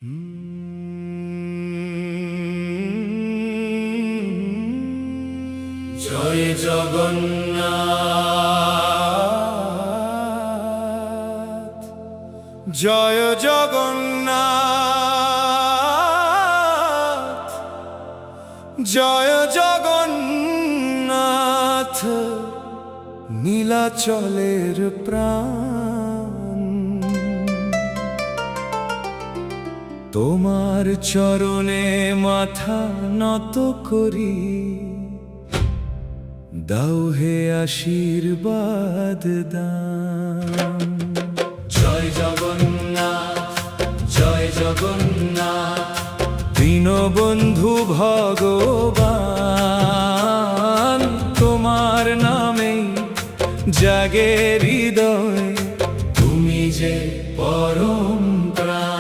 জয় জগন্নাথ, জয় জগন্নাথ, জয় জগন্নাথ, নীলাচলের প্রাণ। তোমার চরণে মাথা নত করি, দাও হে আশীর্বাদ দান। জয় জগন্নাথ, জয় জগন্নাথ, দীনবন্ধু ভগবান। তোমার নামেই জাগে হৃদয়, তুমি যে পরম প্রাণ।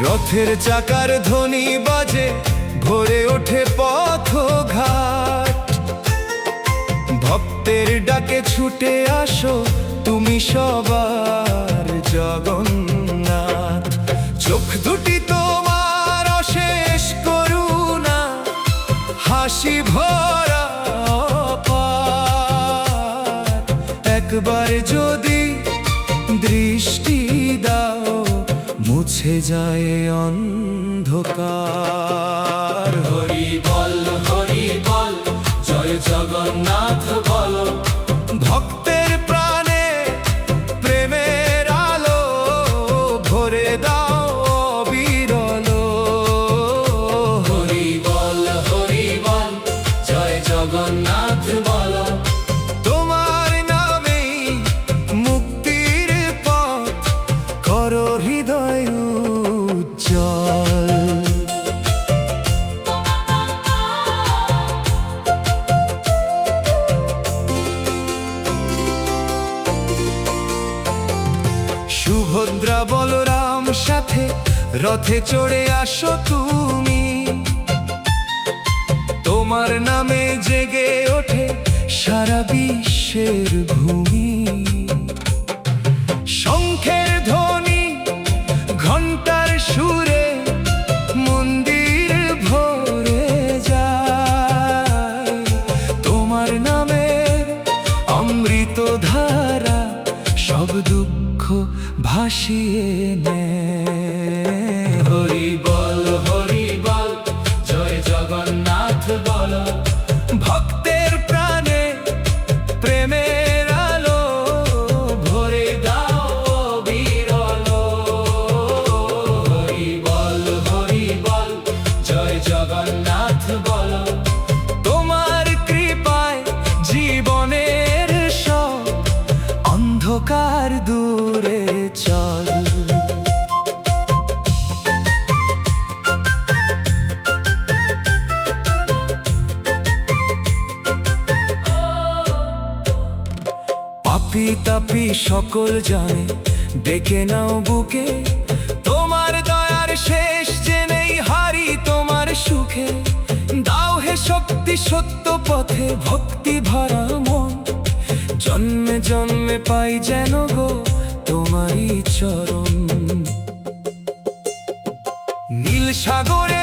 রথের চাকার ধ্বনি বাজে, ভরে ওঠে পথঘাট। ভক্তের ডাকে ছুটে আসো, তুমি সবার জগন্নাথ। চোখ দুটি তোমার অশেষ করুণা, হাসি ভরা অপার। একবার যদি দৃষ্টি দাও, মুছে যায় অন্ধকার। হরি বল, হরি বল, জয় জগন্নাথ বল। ভক্তের প্রাণে প্রেমের আলো, ভরে দাও অবিরল। হরি বল, হরি বল, জয় জগন্নাথ বল। তোমার নামেই মুক্তির পথ, করো হৃদয় উজ্জ্বল। সুভদ্রা বলরাম সাথে রথে চড়ে আসো তুমি। তোমার নামে জেগে ওঠে সারা বিশ্বের ভূমি। শঙ্খের ধ্বনি, ঘণ্টার সুরে মন্দির ভরে যায়। তোমার নামের অমৃত ধারা সব দুঃখ ভাসিয়ে নেয়। হরি বল, হরি বল, জয় জগন্নাথ বল। ভক্তের প্রাণে প্রেমের আলো, ভরে দাও অবিরল। হরি বল, হরি বল, জয় জগন্নাথ বল। তোমার কৃপায় জীবনের সব অন্ধকার দূরে চল। পাপী তাপী সকল জানে, ডেকে নাও বুকে। তোমার দয়ার শেষ যে নেই, হারি তোমার সুখে। দাও হে শক্তি সত্য পথে, ভক্তি ভরা মন। জন্মে জন্মে পাই যেন গো তোমারই চরণ। নীল সাগরে